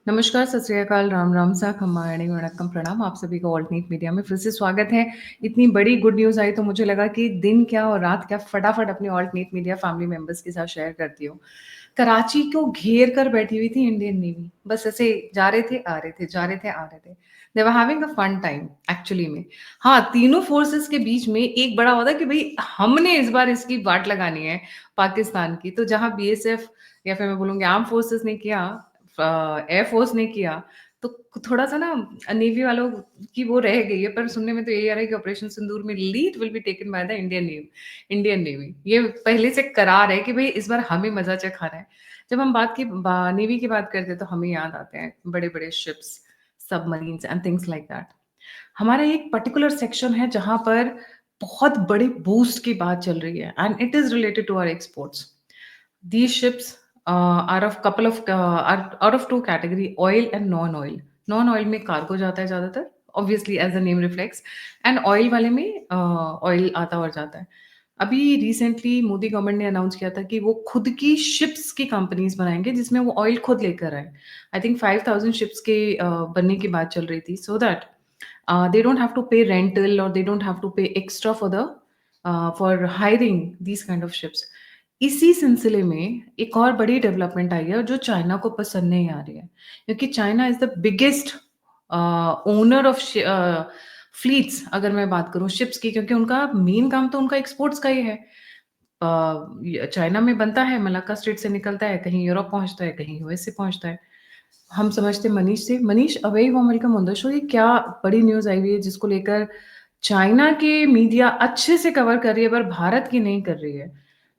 नमस्कार, सत श्री अकाल, राम राम सा, खम्माणी वणक्कम प्रणाम। आप सभी का ऑल्ट नीट मीडिया में फिर से स्वागत है। इतनी बड़ी गुड न्यूज़ आई तो मुझे लगा कि दिन क्या और रात क्या फटाफट अपने ऑल्ट नीट मीडिया फैमिली मेंबर्स के साथ शेयर करती हूँ। कराची को घेर कर बैठी हुई थी इंडियन नेवी। बस ऐसे जा रहे थे, आ रहे थे, जा रहे थे, आ रहे थे। They were having a fun time actually में। हाँ, तीनों फोर्सेस के बीच में एक बड़ा वादा कि भई हमने इस बार इसकी वाट लगानी है पाकिस्तान की। तो जहाँ बीएसएफ या फिर मैं बोलूँगी आर्म फोर्सेस ने किया, एयरफोर्स ने किया, तो थोड़ा-सा ना नेवी वालों की वो रह गई है, पर सुनने में तो यही आ रहा है कि ऑपरेशन सिंदूर में lead will be taken by the Indian navy. ये पहले से करार है कि भई इस बार हमें मज़ा चखाना है। जब हम नेवी की बात करते हैं तो हमें याद आते हैं बड़े-बड़े ships, submarines and things like that. हमारा एक पर्टिकुलर सेक्शन है जहाँ पर बहुत बड़े बूस्ट की बात चल रही है and it is related to our exports. These ships are of couple of are out of two category, oil and non-oil. Non-oil में कार्गो जाता है ज़्यादातर, obviously as the name reflects, and oil वाले में ऑयल आता और जाता है। अभी रिसेंटली मोदी गवर्नमेंट ने अनाउंस किया था कि वो खुद की शिप्स की कंपनीज बनाएंगे जिसमें वो ऑयल खुद लेकर आए। आई थिंक 5000 शिप्स के बनने की बात चल रही थी, so that they don't have to pay rental or they don't have to pay extra for the for hiring these kind of ships. इसी सिलसिले में एक और बड़ी डेवलपमेंट आई है जो चाइना को पसंद नहीं आ रही है, क्योंकि China is the biggest owner of fleets. अगर मैं बात करूं शिप्स की, क्योंकि उनका मेन काम तो उनका एक्सपोर्ट्स का ही है। चाइना में बनता है, मलाक्का स्ट्रेट से निकलता है, कहीं यूरोप पहुंचता है, कहीं यूएस से पहुंचता है। हम समझते मनीष से। Manish, a very warm welcome on the show. ये क्या बड़ी न्यूज़ आई हुई है जिसको लेकर चाइना के मीडिया अच्छे से कवर कर रही है पर भारत की नहीं कर रही है।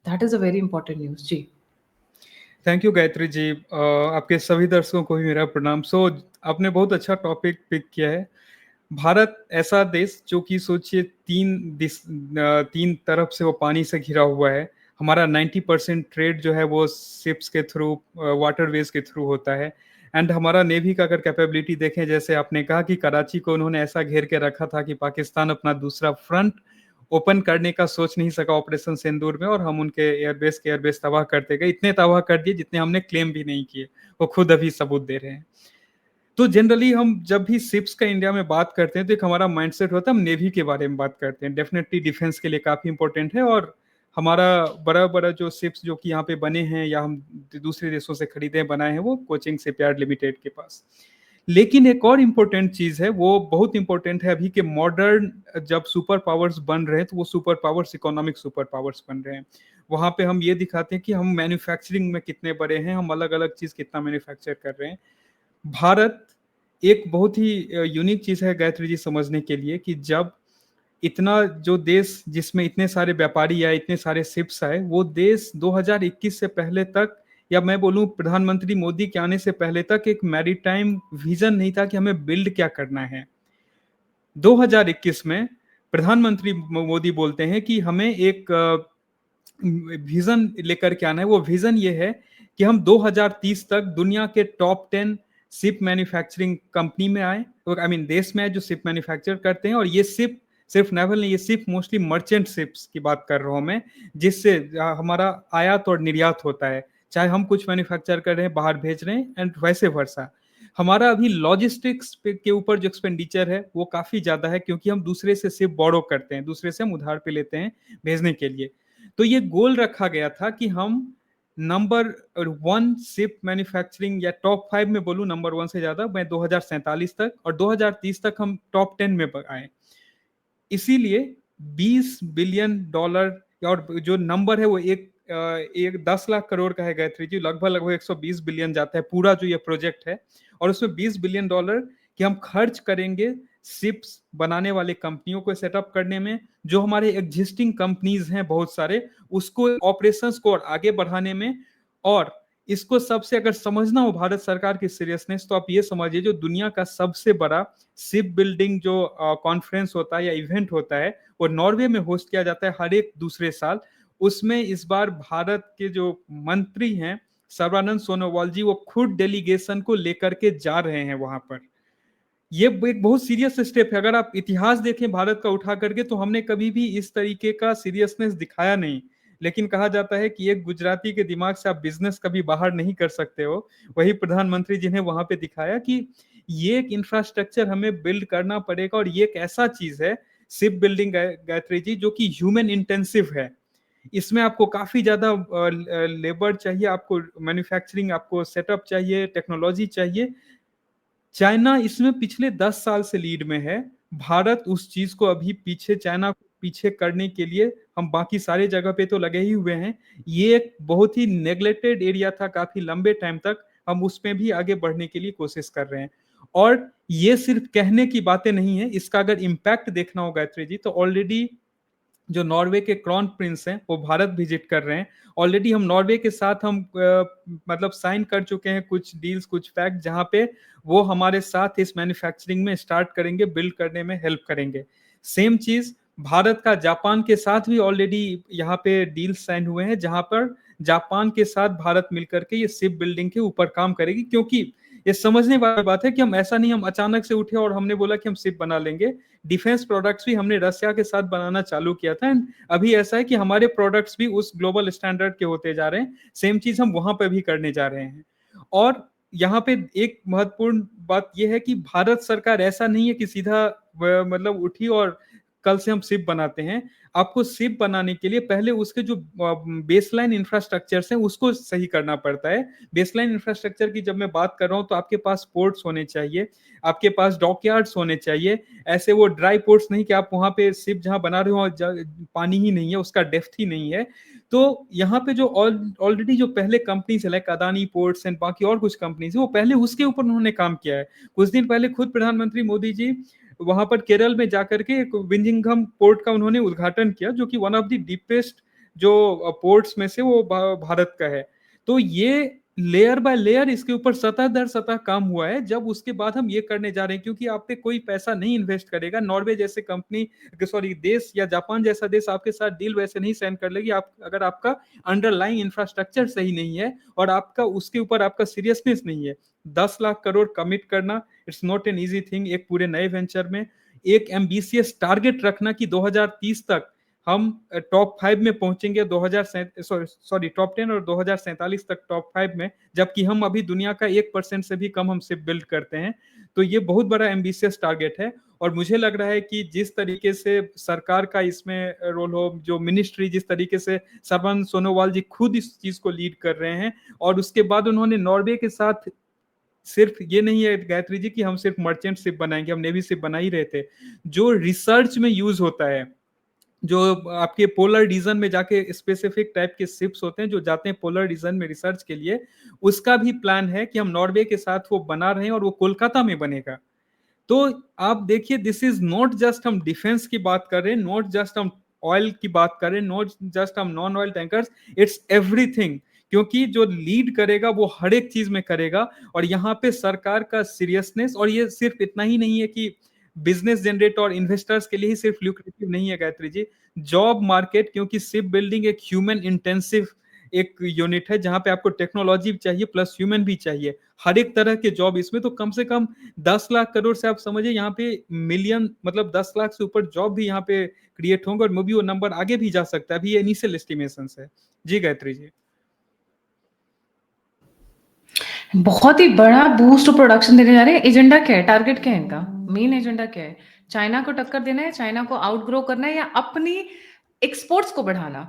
That is a very important news. जी। Thank you Gayatri ji. आपके सभी दर्शकों को भी मेरा प्रणाम। आपने बहुत अच्छा टॉपिक पिक किया है। भारत ऐसा देश जो कि सोचिए तीन तरफ से वो पानी से घिरा हुआ है। हमारा 90% ट्रेड जो है वो शिप्स के थ्रू, वाटरवेज के थ्रू होता है। एंड हमारा नेवी का अगर कैपेबिलिटी देखें, जैसे आपने कहा कि कराची को उन्होंने ऐसा घेर के रखा था कि पाकिस्तान अपना दूसरा फ्रंट ओपन करने का सोच नहीं सका ऑपरेशन सिंदूर में, और हम उनके एयरबेस तबाह करते गए। इतने तबाह कर दिए जितने हमने क्लेम भी नहीं किए, वो खुद अभी सबूत दे रहे हैं। तो जनरली हम जब भी शिप्स का इंडिया में बात करते हैं तो एक हमारा माइंडसेट होता है, हम नेवी के बारे में बात करते हैं। डेफिनेटली डिफेंस के लिए काफी इंपॉर्टेंट है, और हमारा बड़ा बड़ा जो शिप्स जो कि यहाँ पे बने हैं या हम दूसरे देशों से खरीदे बनाए हैं, वो कोचिंग शिपयार्ड लिमिटेड के पास। लेकिन एक और इम्पोर्टेंट चीज है, वो बहुत इंपॉर्टेंट है। अभी के मॉडर्न जब सुपर पावर्स बन रहे हैं तो वो super powers economic super powers बन रहे हैं। वहां पे हम ये दिखाते हैं कि हम मैन्युफैक्चरिंग में कितने बड़े हैं, हम अलग अलग चीज कितना मैन्युफैक्चर कर रहे हैं। भारत एक बहुत ही यूनिक चीज है गायत्री जी समझने के लिए, कि जब इतना जो देश जिसमें इतने सारे व्यापारी आए, इतने सारे शिप्स आए, वो देश 2021 से पहले तक, या मैं बोलूं प्रधानमंत्री मोदी के आने से पहले तक, एक मैरीटाइम विजन नहीं था कि हमें बिल्ड क्या करना है। 2021 में प्रधानमंत्री मोदी बोलते हैं कि हमें एक विजन लेकर के आना है। वो विजन ये है कि हम 2030 तक दुनिया के टॉप 10 शिप मैन्युफैक्चरिंग कंपनी में आए, आई मीन देश में आए जो शिप मैन्युफैक्चर करते हैं। और ये शिप सिर्फ नेवल नहीं, ये शिप मोस्टली मर्चेंट शिप्स की बात कर रहा हूं मैं, जिससे हमारा आयात और निर्यात होता है। चाहे हम कुछ मैन्युफैक्चर कर रहे हैं, बाहर भेज रहे हैं, एंड वैसे वर्षा। हमारा अभी लॉजिस्टिक्स के ऊपर जो एक्सपेंडिचर है वो काफी ज्यादा है, क्योंकि हम दूसरे से शिप बोरो करते हैं, दूसरे से हम उधार पे लेते हैं भेजने के लिए। तो ये गोल रखा गया था कि हम नंबर 1 शिप मैन्युफैक्चरिंग, या टॉप 5 में बोलूं, नंबर 1 से ज्यादा, मैं 2047 तक और 2030 तक हम टॉप 10 में आए। इसीलिए $20 बिलियन, और जो नंबर है वो एक 10 लाख करोड़ का है गायत्री जी। लगभग लगभग 120 बिलियन जाता है पूरा जो ये प्रोजेक्ट है। और उसमें $20 बिलियन कि हम खर्च करेंगे शिप्स बनाने वाले कंपनियों को सेटअप करने में, जो हमारे एग्जिस्टिंग कंपनीज हैं बहुत सारे, उसको ऑपरेशंस को और आगे बढ़ाने में। और इसको सबसे अगर समझना हो भारत सरकार की सीरियसनेस, तो आप ये समझिए, जो दुनिया का सबसे बड़ा शिप बिल्डिंग जो कॉन्फ्रेंस होता है या इवेंट होता है, वो नॉर्वे में होस्ट किया जाता है हर एक दूसरे साल। उसमें इस बार भारत के जो मंत्री हैं सर्बानंद सोनोवाल जी, वो खुद डेलीगेशन को लेकर के जा रहे हैं वहां पर। ये एक बहुत सीरियस स्टेप है। अगर आप इतिहास देखें भारत का उठा करके, तो हमने कभी भी इस तरीके का सीरियसनेस दिखाया नहीं। लेकिन कहा जाता है कि एक गुजराती के दिमाग से आप बिजनेस कभी बाहर नहीं कर सकते हो। वही प्रधानमंत्री जी ने वहां पे दिखाया कि ये एक इंफ्रास्ट्रक्चर हमें बिल्ड करना पड़ेगा, और ये एक ऐसा चीज है शिप बिल्डिंग, गायत्री जी, जो कि ह्यूमन इंटेंसिव है। इसमें आपको काफी ज्यादा लेबर चाहिए, आपको मैन्युफैक्चरिंग, आपको सेटअप चाहिए, टेक्नोलॉजी चाहिए। चाइना इसमें पिछले 10 साल से लीड में है। भारत उस चीज को अभी पीछे, चाइना को पीछे करने के लिए हम बाकी सारे जगह पे तो लगे ही हुए हैं। ये एक बहुत ही नेग्लेक्टेड एरिया था काफी लंबे टाइम तक, हम उसमें भी आगे बढ़ने के लिए कोशिश कर रहे हैं। और ये सिर्फ कहने की बातें नहीं है, इसका अगर इम्पैक्ट देखना हो गायत्री जी, तो ऑलरेडी जो नॉर्वे के क्राउन प्रिंस हैं वो भारत विजिट कर रहे हैं। ऑलरेडी हम नॉर्वे के साथ हम मतलब साइन कर चुके हैं कुछ डील्स, कुछ फैक्ट, जहां पे वो हमारे साथ इस मैन्युफैक्चरिंग में स्टार्ट करेंगे, बिल्ड करने में हेल्प करेंगे। सेम चीज भारत का जापान के साथ भी ऑलरेडी यहाँ पे डील साइन हुए हैं, जहां पर जापान के साथ भारत मिलकर के ये शिप बिल्डिंग के ऊपर काम करेगी। क्योंकि ये समझने वाली बात है कि हम ऐसा नहीं, हम अचानक से उठे और हमने बोला कि हम शिप बना लेंगे। डिफेंस प्रोडक्ट्स भी हमने रशिया के साथ बनाना चालू किया था, एंड अभी ऐसा है कि हमारे प्रोडक्ट्स भी उस ग्लोबल स्टैंडर्ड के होते जा रहे हैं। सेम चीज हम वहां पे भी करने जा रहे हैं। और यहाँ पे एक महत्वपूर्ण बात यह है कि भारत सरकार ऐसा नहीं है कि सीधा मतलब उठी और कल से हम सिप बनाते हैं। आपको सिप बनाने के लिए पहले उसके जो बेसलाइन इंफ्रास्ट्रक्चर हैं उसको सही करना पड़ता है। बेसलाइन इंफ्रास्ट्रक्चर की जब मैं बात कर रहा हूँ, तो आपके पास पोर्ट्स होने चाहिए, आपके पास डॉकयार्ड्स होने चाहिए। ऐसे वो ड्राई पोर्ट्स नहीं कि आप वहां पे सिप जहां बना रहे हो पानी ही नहीं है, उसका डेप्थ ही नहीं है। तो यहाँ पे जो ऑलरेडी जो पहले कंपनीज है, लाइक अदानी पोर्ट्स एंड बाकी और कुछ कंपनीज है, वो पहले उसके ऊपर उन्होंने काम किया है। कुछ दिन पहले खुद प्रधानमंत्री मोदी जी वहां पर केरल में जाकर के एक विंजिंगम पोर्ट का उन्होंने उद्घाटन किया, जो कि वन ऑफ द डीपेस्ट जो पोर्ट्स में से वो भारत का है। तो ये लेयर बाय लेयर इसके ऊपर सतह दर सतह काम हुआ है। जब उसके बाद हम ये करने जा रहे हैं, क्योंकि आप पे कोई पैसा नहीं इन्वेस्ट करेगा, नॉर्वे जैसे कंपनी, सॉरी देश, या जापान जैसा देश आपके साथ डील वैसे नहीं साइन कर लेगी आप अगर आपका अंडरलाइंग इंफ्रास्ट्रक्चर सही नहीं है और आपका उसके ऊपर आपका सीरियसनेस नहीं है। 10 लाख करोड़ कमिट करना, it's not an easy thing. एक पूरे नए वेंचर में एक एम्बिशियस टारगेट रखना कि 2030 तक हम टॉप 5 में पहुंचेंगे, 2000 सॉरी टॉप 10, और 2047 तक टॉप 5 में, जबकि हम अभी दुनिया का 1% से भी कम हमसे बिल्ड करते हैं। तो ये बहुत बड़ा एम्बिशियस टारगेट है। और मुझे लग रहा है कि जिस तरीके से सरकार का इसमें रोल हो, जो मिनिस्ट्री जिस तरीके से सर्बानंद सोनोवाल जी खुद इस चीज को लीड कर रहे हैं, और उसके बाद उन्होंने नॉर्वे के साथ सिर्फ ये नहीं है गायत्री जी कि हम सिर्फ मर्चेंट शिप बनाएंगे, हम नेवी शिप बना ही रहे थे। जो रिसर्च में यूज होता है, जो आपके पोलर रीजन में जाके स्पेसिफिक टाइप के शिप्स होते हैं जो जाते हैं पोलर रीजन में रिसर्च के लिए, उसका भी प्लान है कि हम नॉर्वे के साथ वो बना रहे हैं, और वो कोलकाता में बनेगा। तो आप देखिए, दिस इज नॉट जस्ट हम डिफेंस की बात कर रहे हैं, नॉट जस्ट हम ऑयल की बात कर रहे हैं, नॉट जस्ट हम non oil tankers, it's everything. क्योंकि जो लीड करेगा वो हर एक चीज में करेगा। और यहाँ पे सरकार का सीरियसनेस, और ये सिर्फ इतना ही नहीं है कि बिजनेस जनरेट और इन्वेस्टर्स के लिए ही सिर्फ ल्यूक्रेटिव नहीं है गायत्री जी, जॉब मार्केट, क्योंकि शिप बिल्डिंग एक ह्यूमन इंटेंसिव एक यूनिट है, जहां पे आपको टेक्नोलॉजी भी चाहिए प्लस ह्यूमन भी चाहिए, हर एक तरह के जॉब इसमें। तो कम से कम 10 लाख करोड़ से आप समझिए यहाँ पे मिलियन, मतलब 10 लाख से ऊपर जॉब भी यहाँ पे क्रिएट होंगे, और मे बी वो नंबर आगे भी जा सकता है। अभी ये इनिशियल एस्टिमेशन है। जी गायत्री जी। बहुत ही बड़ा बूस्ट प्रोडक्शन देने जा रहे हैं। एजेंडा क्या है, टारगेट क्या है इनका, मेन एजेंडा क्या है? चाइना को टक्कर देना है, चाइना को आउटग्रो करना है, या अपनी एक्सपोर्ट्स को बढ़ाना,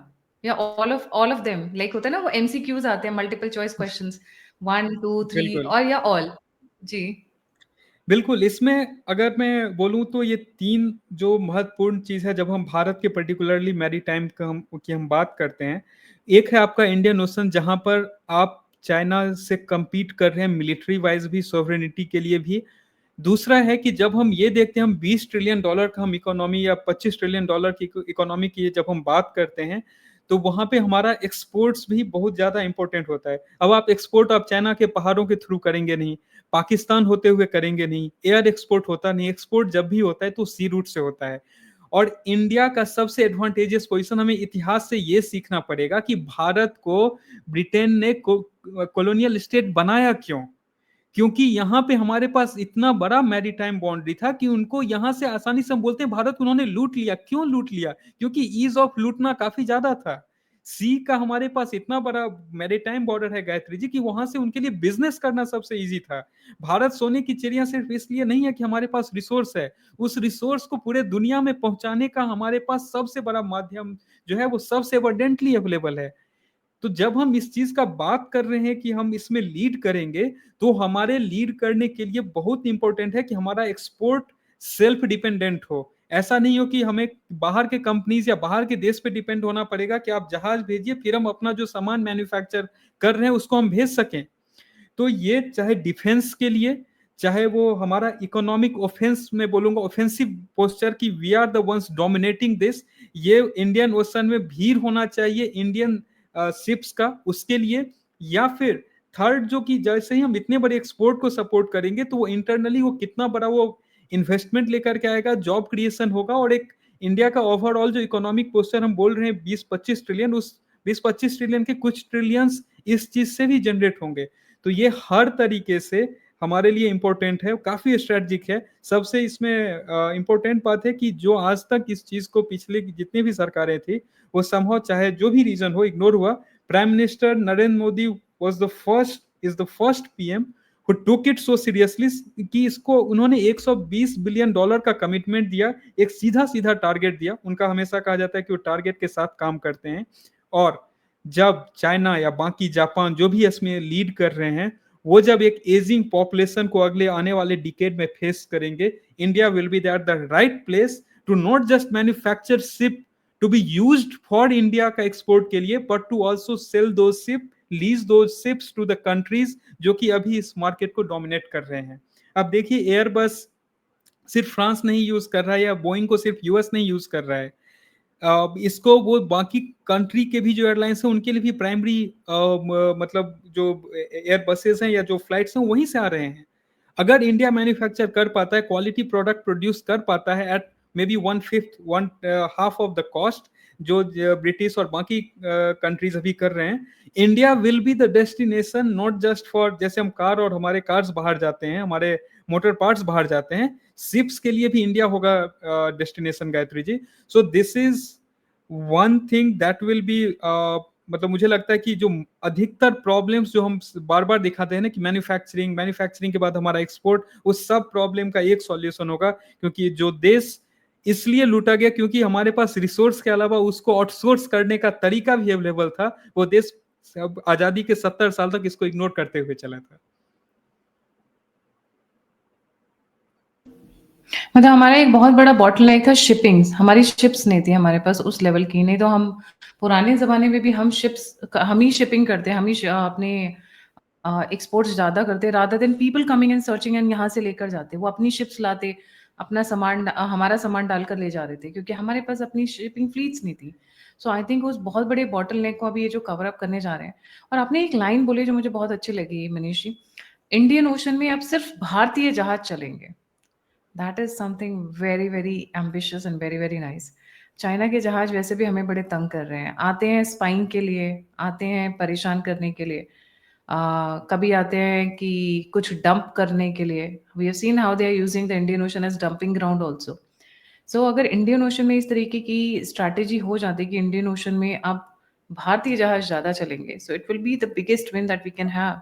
या ऑल ऑफ देम? लाइक होता है ना वो एमसीक्यूज आते हैं, मल्टीपल चॉइस क्वेश्चंस, 1 2 3, बिल्कुल और या ऑल। जी। बिल्कुल, इसमें अगर मैं बोलूं तो ये तीन जो महत्वपूर्ण चीज है, जब हम भारत के पर्टिकुलरली मैरीटाइम की हम बात करते हैं। एक है आपका इंडियन ओशन, जहां पर आप चाइना से compete कर रहे हैं मिलिट्री वाइज भी, सोवरेनिटी के लिए भी। दूसरा है कि जब हम ये देखते हैं, हम 20 ट्रिलियन डॉलर का हम इकोनॉमी, या 25 ट्रिलियन डॉलर की इकोनॉमी की जब हम बात करते हैं, तो वहां पे हमारा एक्सपोर्ट्स भी बहुत ज्यादा इंपॉर्टेंट होता है। अब आप एक्सपोर्ट आप चाइना के पहाड़ों के थ्रू करेंगे नहीं, पाकिस्तान होते हुए करेंगे नहीं, एयर एक्सपोर्ट होता नहीं। एक्सपोर्ट जब भी होता है तो सी रूट से होता है। और इंडिया का सबसे एडवांटेजियस पोजीशन, हमें इतिहास से ये सीखना पड़ेगा कि भारत को ब्रिटेन ने कॉलोनियल स्टेट बनाया क्यों। क्योंकि यहाँ पे हमारे पास इतना बड़ा मैरीटाइम बाउंड्री था कि उनको यहाँ से आसानी से, हम बोलते हैं भारत उन्होंने लूट लिया। क्यों लूट लिया? क्योंकि ईज ऑफ लूटना काफी ज्यादा था। सी का हमारे पास इतना बड़ा मैरीटाइम बॉर्डर है गायत्री जी कि वहां से उनके लिए बिजनेस करना सबसे इजी था। भारत सोने की चिड़िया सिर्फ इसलिए नहीं है कि हमारे पास रिसोर्स है, उस रिसोर्स को पूरे दुनिया में पहुंचाने का हमारे पास सबसे बड़ा माध्यम जो है वो सबसे एबंडेंटली अवेलेबल है। तो जब हम इस चीज का बात कर रहे हैं कि हम इसमें लीड करेंगे, तो हमारे लीड करने के लिए बहुत इंपॉर्टेंट है कि हमारा एक्सपोर्ट सेल्फ डिपेंडेंट हो। ऐसा नहीं हो कि हमें बाहर के कंपनीज या बाहर के देश पे डिपेंड होना पड़ेगा कि आप जहाज भेजिए फिर हम अपना जो सामान मैन्युफैक्चर कर रहे हैं उसको हम भेज सकें। तो ये चाहे डिफेंस के लिए, चाहे वो हमारा इकोनॉमिक ऑफेंस में बोलूंगा ऑफेंसिव पोस्चर की we are the ones dominating this, ये इंडियन ओशन में भीड़ होना चाहिए इंडियन शिप्स का उसके लिए। या फिर थर्ड जो कि जैसे ही हम इतने बड़े एक्सपोर्ट को सपोर्ट करेंगे तो वो इंटरनली वो कितना बड़ा वो इन्वेस्टमेंट लेकर के आएगा, जॉब क्रिएशन होगा, और एक इंडिया का ओवरऑल जो इकोनॉमिक पोस्चर हम बोल रहे हैं 20-25 ट्रिलियन, उस 20-25 ट्रिलियन के कुछ ट्रिलियंस इस चीज से भी जनरेट होंगे। तो ये हर तरीके से हमारे लिए इंपॉर्टेंट है, काफी स्ट्रेटजिक है। सबसे इसमें इंपॉर्टेंट बात है कि जो आज तक इस चीज को पिछले जितनी भी सरकारें थी वो संभव चाहे जो भी रीजन हो इग्नोर हुआ। Prime minister Narendra Modi was the first is the first PM who took it so seriously कि इसको उन्होंने 120 बिलियन डॉलर का कमिटमेंट दिया, एक सीधा सीधा टारगेट दिया। उनका हमेशा कहा जाता है कि वो टारगेट के साथ काम करते हैं। और जब चाइना या बाकी जापान जो भी इसमें लीड कर रहे हैं, वो जब एक एजिंग पॉपुलेशन को अगले आने वाले डिकेड में फेस करेंगे, India will be at the right place to not just manufacture ship to be used for India का एक्सपोर्ट के लिए, बट टू आल्सो सेल दो शिप, लीज दो शिप्स टू द कंट्रीज जो कि अभी इस मार्केट को डोमिनेट कर रहे हैं। अब देखिए एयरबस सिर्फ फ्रांस नहीं यूज कर रहा है या बोइंग को सिर्फ यूएस नहीं यूज कर रहा है, इसको वो बाकी कंट्री के भी जो एयरलाइंस हैं उनके लिए भी प्राइमरी मतलब जो एयर बसेस हैं या जो फ्लाइट्स हैं वहीं से आ रहे हैं। अगर इंडिया मैन्युफैक्चर कर पाता है, क्वालिटी प्रोडक्ट प्रोड्यूस कर पाता है at may be 1/5 1/2 of the cost जो ब्रिटिश और बाकी कंट्रीज अभी कर रहे हैं, India will be the destination not just for, जैसे हम कार और हमारे कार्स बाहर जाते हैं, हमारे मोटर पार्ट्स बाहर जाते हैं, शिप्स के लिए भी इंडिया होगा destination Gayatri ji. So this is one thing that will be मतलब मुझे लगता है कि जो अधिकतर प्रॉब्लम्स जो हम बार बार दिखाते हैं ना कि मैन्युफैक्चरिंग मैन्युफैक्चरिंग के बाद हमारा एक्सपोर्ट, उस सब प्रॉब्लम का एक सॉल्यूशन होगा। क्योंकि जो देश इसलिए लूटा गया क्योंकि हमारे पास रिसोर्स के अलावा उसको आउटसोर्स करने का तरीका भी अवेलेबल था, वो देश सब आजादी के 70 साल तक इसको इग्नोर करते हुए चला था। मतलब हमारा एक बहुत बड़ा बॉटलनेक था शिपिंग, हमारी शिप्स नहीं थी हमारे पास उस लेवल की, नहीं तो हम पुराने जमाने में भी हम ही शिपिंग करते, हम ही अपने एक्सपोर्ट्स ज्यादा करते rather than people coming and searching and यहाँ से लेकर जाते, वो अपनी शिप्स लाते, अपना सामान हमारा सामान डालकर ले जा रहे थे क्योंकि हमारे पास अपनी शिपिंग फ्लीट्स नहीं थी। सो आई थिंक उस बहुत बड़े बॉटल नेक को अभी ये जो कवर अप करने जा रहे हैं। और आपने एक लाइन बोली जो मुझे बहुत अच्छी लगी मनीष जी, इंडियन ओशन में अब सिर्फ भारतीय जहाज चलेंगे। That is something very very ambitious and very very nice. China के जहाज वैसे भी हमें बड़े तंग कर रहे हैं, आते हैं स्पाइंग के लिए, आते हैं परेशान करने के लिए, कभी आते हैं कि कुछ डंप करने के लिए। We have seen how they are using the Indian ocean as dumping ground also. So अगर इंडियन ओशन में इस तरीके की स्ट्रैटेजी हो जाती कि इंडियन ओशन में अब भारतीय जहाज ज्यादा चलेंगे, so it will be the biggest win that we can have.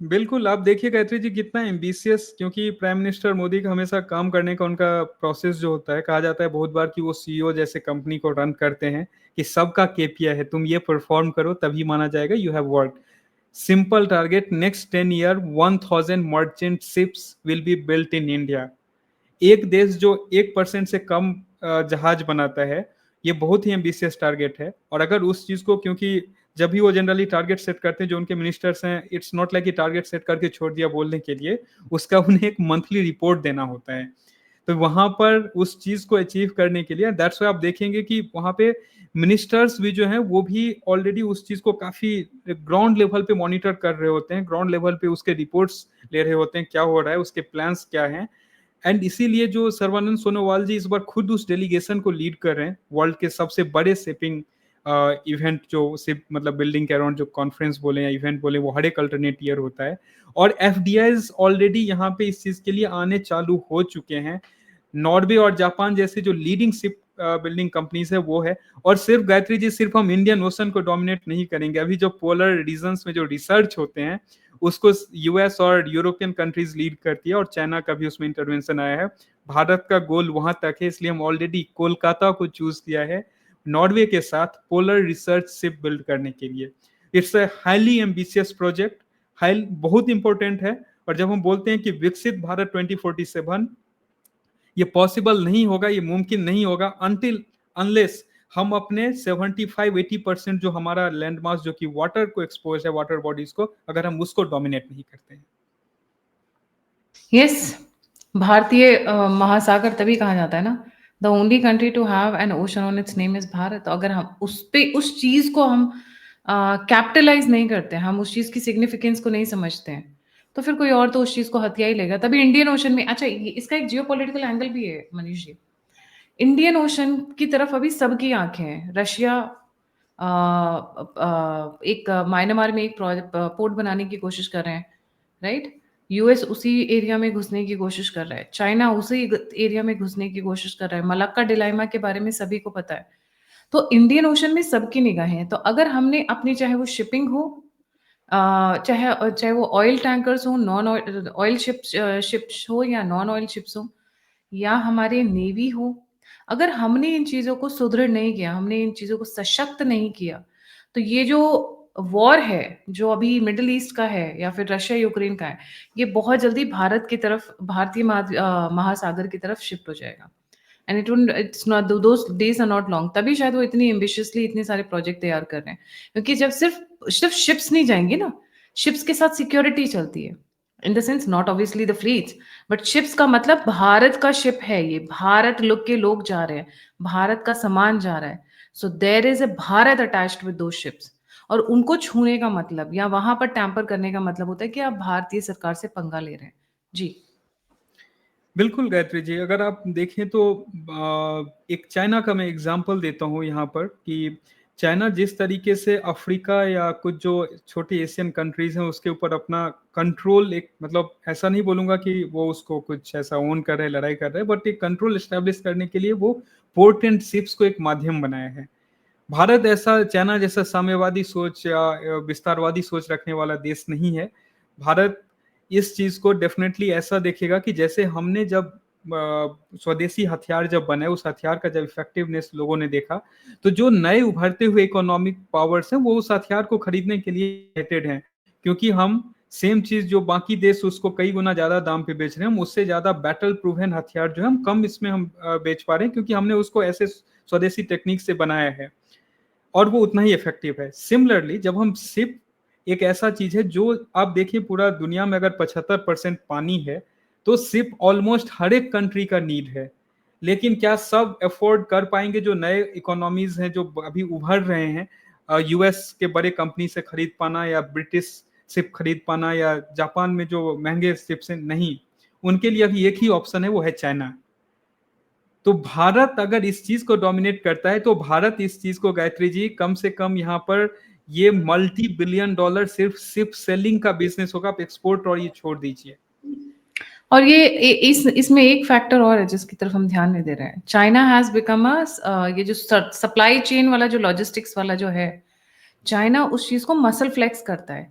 बिल्कुल, आप देखिए गायत्री जी कितना एम्बिशियस, क्योंकि प्राइम मिनिस्टर मोदी का हमेशा काम करने का उनका प्रोसेस जो होता है, कहा जाता है बहुत बार कि वो सीईओ जैसे कंपनी को रन करते हैं कि सबका केपीआई है, तुम ये परफॉर्म करो तभी माना जाएगा you have work. Simple target, next 10 year 1000 merchant ships will be built in India. एक देश जो 1% से कम जहाज बनाता है, ये बहुत ही एम्बिशियस टारगेट है। और अगर उस चीज को, क्योंकि जब भी वो जनरली टारगेट सेट करते हैं जो उनके मिनिस्टर्स हैं, इट्स नॉट लाइक कि टारगेट सेट करके छोड़ दिया बोलने के लिए, उसका उन्हें एक मंथली रिपोर्ट देना होता है। तो वहां पर उस चीज को अचीव करने के लिए दैट्स वाई आप देखेंगे कि वहां पे मिनिस्टर्स भी जो हैं वो भी ऑलरेडी उस चीज को काफी ग्राउंड लेवल पे मॉनिटर कर रहे होते हैं, ग्राउंड लेवल पे उसके रिपोर्ट्स ले रहे होते हैं, क्या हो रहा है, उसके प्लान्स क्या हैं। एंड इसीलिए जो सर्बानंद सोनोवाल जी इस बार खुद उस डेलीगेशन को लीड कर रहे हैं, वर्ल्ड के सबसे बड़े शिपिंग इवेंट जो शिप मतलब बिल्डिंग के अराउंड जो कॉन्फ्रेंस बोले या इवेंट बोले, वो हर एक अल्टरनेट ईयर होता है। और एफडीआईज ऑलरेडी यहाँ पे इस चीज के लिए आने चालू हो चुके हैं। नॉर्वे और जापान जैसे जो लीडिंग शिप बिल्डिंग कंपनीज है वो है। और सिर्फ गायत्री जी, सिर्फ हम इंडियन ओशन को डोमिनेट नहीं करेंगे। अभी जो पोलर रीजन्स में जो रिसर्च होते हैं उसको यूएस और यूरोपियन कंट्रीज लीड करती है, और चाइना का भी उसमें इंटरवेंशन आया है। भारत का गोल वहां तक है, इसलिए हम ऑलरेडी कोलकाता को चूज किया है नॉर्वे के साथ पोलर रिसर्च शिप बिल्ड करने के लिए। It's a highly ambitious project, high बहुत इंपॉर्टेंट है। और जब हम बोलते हैं कि विकसित भारत 2047, ये पॉसिबल नहीं होगा, ये मुमकिन नहीं होगा अनटिल अनलेस हम अपने 75-80% जो हमारा लैंड मास जो कि वाटर को एक्सपोज है, वाटर बॉडीज को, अगर हम उसको डोमिनेट नहीं करते हैं। यस, भारतीय महासागर तभी कहा जाता है ना, the only country to have an ocean on its name is Bharat. अगर हम उस पे उस चीज को हम कैपिटलाइज नहीं करते, हम उस चीज की सिग्निफिकेंस को नहीं समझते हैं, तो फिर कोई और तो उस चीज को हथिया ही लेगा। तभी इंडियन ओशन में, अच्छा इसका एक जियोपॉलिटिकल एंगल भी है मनीष जी। इंडियन ओशन की तरफ अभी सबकी आंखें हैं। रशिया एक म्यांमार में एक पोर्ट बनाने की कोशिश कर रहे हैं, राइट? यूएस उसी एरिया में घुसने की कोशिश कर रहा है, चाइना उसी एरिया में घुसने की कोशिश कर रहा है। मलक्का डिलाइमा के बारे में सभी को पता है। तो इंडियन ओशन में सबकी निगाहें हैं। तो अगर हमने अपनी, चाहे वो शिपिंग हो, चाहे वो ऑयल टैंकर्स हो, नॉन ऑयल शिप्स हो या नॉन ऑयल शिप्स हो, या हमारे नेवी हो, अगर हमने इन चीज़ों को सुदृढ़ नहीं किया, हमने इन चीज़ों को सशक्त नहीं किया, तो ये जो वॉर है, जो अभी मिडल ईस्ट का है या फिर रशिया यूक्रेन का है, ये बहुत जल्दी भारत की तरफ, भारतीय महासागर की तरफ शिफ्ट हो जाएगा। And it's not, those days are not long. तभी शायद वो इतनी एम्बिशियसली इतने सारे प्रोजेक्ट तैयार कर रहे हैं, क्योंकि जब सिर्फ सिर्फ शिप्स नहीं जाएंगी ना, शिप्स के साथ सिक्योरिटी चलती है। In the sense, not obviously the fleets, but ships का मतलब भारत का शिप है, ये भारत लोग के लोग जा रहे हैं, भारत का सामान जा रहा है। So there is a Bharat attached with दो शिप्स। और उनको छूने का मतलब या वहां पर टैंपर करने का मतलब होता है कि आप भारतीय सरकार से पंगा ले रहे हैं। जी बिल्कुल गायत्री जी, अगर आप देखें तो एक चाइना का मैं एग्जांपल देता हूँ यहाँ पर कि चाइना जिस तरीके से अफ्रीका या कुछ जो छोटी एशियन कंट्रीज हैं उसके ऊपर अपना कंट्रोल, एक मतलब ऐसा नहीं बोलूंगा कि वो उसको कुछ ऐसा ओन कर रहे हैं, लड़ाई कर रहे हैं, बट एक कंट्रोल एस्टेब्लिश करने के लिए वो पोर्ट एंड शिप्स को एक माध्यम बनाया है। भारत ऐसा चाइना जैसा साम्यवादी सोच या विस्तारवादी सोच रखने वाला देश नहीं है। भारत इस चीज को डेफिनेटली ऐसा देखेगा कि जैसे हमने जब स्वदेशी हथियार जब बने, उस हथियार का जब इफेक्टिवनेस लोगों ने देखा, तो जो नए उभरते हुए इकोनॉमिक पावर्स हैं वो उस हथियार को खरीदने के लिए एक्साइटेड हैं, क्योंकि हम सेम चीज जो बाकी देश उसको कई गुना ज्यादा दाम पे बेच रहे हैं, हम उससे ज्यादा बैटल प्रूवन हथियार जो है हम कम इसमें हम बेच पा रहे हैं, क्योंकि हमने उसको ऐसे स्वदेशी टेक्निक से बनाया है और वो उतना ही इफेक्टिव है। सिमिलरली जब हम सिप, एक ऐसा चीज है जो आप देखिए पूरा दुनिया में अगर 75% पानी है, तो सिप ऑलमोस्ट हर एक कंट्री का नीड है। लेकिन क्या सब अफोर्ड कर पाएंगे? जो नए इकोनॉमीज हैं जो अभी उभर रहे हैं, यूएस के बड़े कंपनी से खरीद पाना या ब्रिटिश सिप खरीद पाना या जापान में जो महंगे सिप्स हैं, नहीं, उनके लिए अभी एक ही ऑप्शन है, वो है चाइना। तो भारत अगर इस चीज को डोमिनेट करता है, तो भारत इस चीज को, गायत्री जी, कम से कम यहाँ पर ये मल्टी बिलियन डॉलर सिर्फ सिर्फ सेलिंग का बिजनेस होगा। आप एक्सपोर्ट और ये छोड़ दीजिए। और ये इसमें एक फैक्टर और है जिसकी तरफ हम ध्यान नहीं दे रहे हैं। चाइना हैज बिकम ये जो सप्लाई चेन वाला, जो लॉजिस्टिक्स वाला जो है, चाइना उस चीज को मसल फ्लेक्स करता है।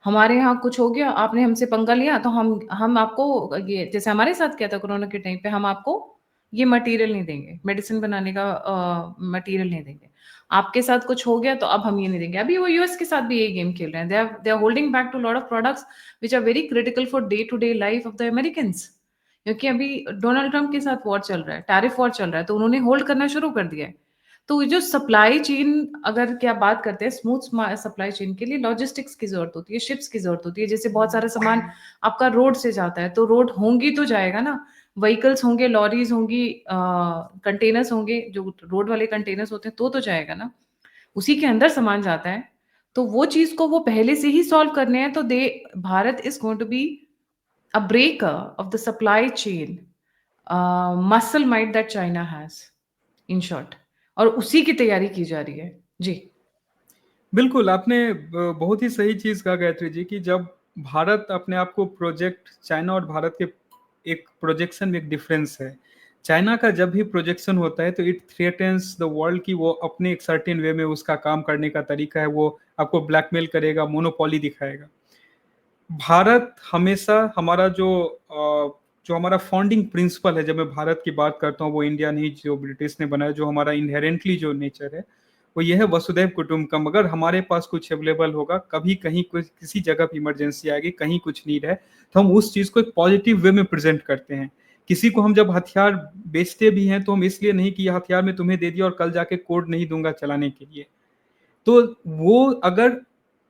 हमारे यहाँ कुछ हो गया, आपने हमसे पंगा लिया, तो हम आपको ये, जैसे हमारे साथ क्या था कोरोना के टाइम पे, हम आपको ये मटेरियल नहीं देंगे, मेडिसिन बनाने का मटेरियल नहीं देंगे। आपके साथ कुछ हो गया तो अब हम ये नहीं देंगे। अभी वो यूएस के साथ भी यही गेम खेल रहे हैं। They are holding back to lot of products which are very critical for day to day life of the Americans. क्योंकि अभी डोनाल्ड ट्रंप के साथ वॉर चल रहा है, टैरिफ वॉर चल रहा है, तो उन्होंने होल्ड करना शुरू कर दिया है। तो जो सप्लाई चेन, अगर क्या बात करते हैं स्मूथ सप्लाई चेन के लिए, लॉजिस्टिक्स की जरूरत होती है, शिप्स की जरूरत होती है। जैसे बहुत सारा सामान आपका रोड से जाता है, तो रोड होंगी तो जाएगा ना, व्हीकल्स होंगे, लॉरीज होंगी, कंटेनर्स होंगे, जो रोड वाले कंटेनर्स होते हैं, तो जाएगा ना, उसी के अंदर सामान जाता है। तो वो चीज को वो पहले से ही सॉल्व करने हैं, तो the Bharat is going to be a breaker of the supply chain muscle might that China has, in short. और उसी की तैयारी की जा रही है। जी बिल्कुल, आपने बहुत ही सही चीज कहा गायत्री जी, कि जब भारत अपने आप को प्रोजेक्ट, चाइना और भारत के एक प्रोजेक्शन में एक डिफरेंस है। चाइना का जब भी प्रोजेक्शन होता है तो इट थ्रेटन्स द वर्ल्ड की वो अपने एक सर्टेन वे में उसका काम करने का तरीका है, वो आपको ब्लैकमेल करेगा, मोनोपोली दिखाएगा। भारत हमेशा हमारा जो हमारा फाउंडिंग प्रिंसिपल है, जब मैं भारत की बात करता हूँ वो इंडिया नहीं जो ब्रिटिश ने बनाया, जो हमारा इनहेरेंटली जो नेचर है वो ये है वसुधैव कुटुंबकम। अगर हमारे पास कुछ अवेलेबल होगा, कभी कहीं कुछ किसी जगह पे इमरजेंसी आएगी, कहीं कुछ नीड है, तो हम उस चीज को एक पॉजिटिव वे में प्रेजेंट करते हैं। किसी को हम जब हथियार बेचते भी हैं तो हम इसलिए नहीं कि यह हथियार मैं तुम्हें दे दिया और कल जाके कोड नहीं दूंगा चलाने के लिए। तो वो अगर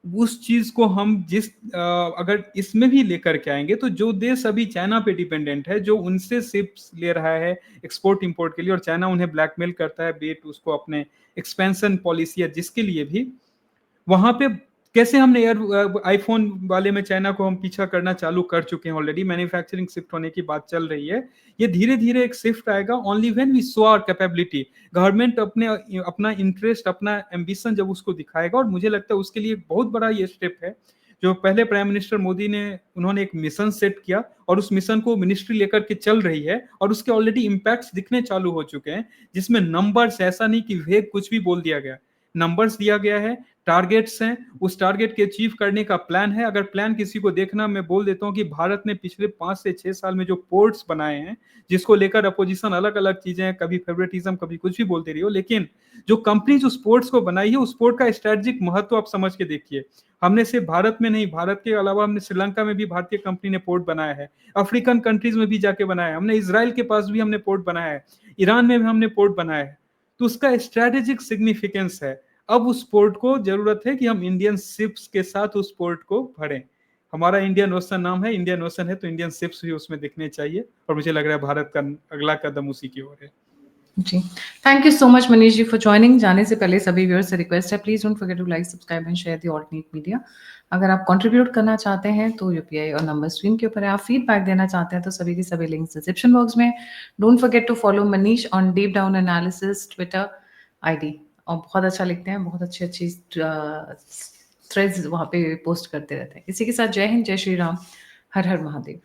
उस चीज को हम अगर इसमें भी लेकर के आएंगे, तो जो देश अभी चाइना पे डिपेंडेंट है, जो उनसे शिप्स ले रहा है एक्सपोर्ट इंपोर्ट के लिए, और चाइना उन्हें ब्लैकमेल करता है बेट उसको अपने एक्सपेंशन पॉलिसी या जिसके लिए भी, वहां पे कैसे हमने एयर आईफोन वाले में चाइना को हम पीछा करना चालू कर चुके हैं ऑलरेडी, मैन्युफैक्चरिंग शिफ्ट होने की बात चल रही है। ये धीरे धीरे एक शिफ्ट आएगा only when we show our capability. Government अपना इंटरेस्ट, अपना एम्बिशन जब उसको दिखाएगा, और मुझे लगता है उसके लिए एक बहुत बड़ा ये स्टेप है जो पहले प्राइम मिनिस्टर मोदी ने, उन्होंने एक मिशन सेट किया और उस मिशन को मिनिस्ट्री लेकर के चल रही है, और उसके ऑलरेडी इम्पैक्ट्स दिखने चालू हो चुके हैं, जिसमें नंबर्स, ऐसा नहीं कि वेग कुछ भी बोल दिया गया, नंबर्स दिया गया है, टारगेट्स हैं, उस टारगेट के अचीव करने का प्लान है। अगर प्लान किसी को देखना, मैं बोल देता हूं कि भारत ने पिछले 5 से 6 साल में जो पोर्ट्स बनाए हैं, जिसको लेकर अपोजिशन अलग अलग चीजें हैं, कभी फेवरेटिज्म, कभी कुछ भी बोलते रही हो, लेकिन जो कंपनी जो स्पोर्ट्स को बनाई है, उस पोर्ट का स्ट्रेटेजिक महत्व आप समझ के देखिए। हमने सिर्फ भारत में नहीं, भारत के अलावा हमने श्रीलंका में भी भारतीय कंपनी ने पोर्ट बनाया है, अफ्रीकन कंट्रीज में भी जाके बनाया है हमने, इसराइल के पास भी हमने पोर्ट बनाया है, ईरान में भी हमने पोर्ट बनाया है। तो उसका स्ट्रेटेजिक सिग्निफिकेंस है। अब उस पोर्ट को जरूरत है कि हम इंडियन शिप्स के साथ उस पोर्ट को भरें। हमारा इंडियन ओशन नाम है, इंडियन ओशन है, तो इंडियन शिप्स भी उसमें दिखने चाहिए, और मुझे लग रहा है भारत का अगला कदम उसी की ओर है। जी, thank you so much Manish ji for joining. जाने से पहले सभी व्यूअर्स से रिक्वेस्ट है, please don't forget to like, subscribe and share the alternate media. अगर आप कंट्रीब्यूट करना चाहते हैं तो यूपीआई और नंबर स्क्रीन के ऊपर है। आप फीडबैक देना चाहते हैं तो सभी के सभी लिंक्स डिस्क्रिप्शन बॉक्स में। Don't forget to follow Manish on deep down analysis Twitter ID, और बहुत अच्छा लिखते हैं, बहुत अच्छी अच्छी थ्रेड्स वहाँ पे पोस्ट करते रहते हैं। इसी के साथ जय हिंद, जय श्री राम, हर हर महादेव।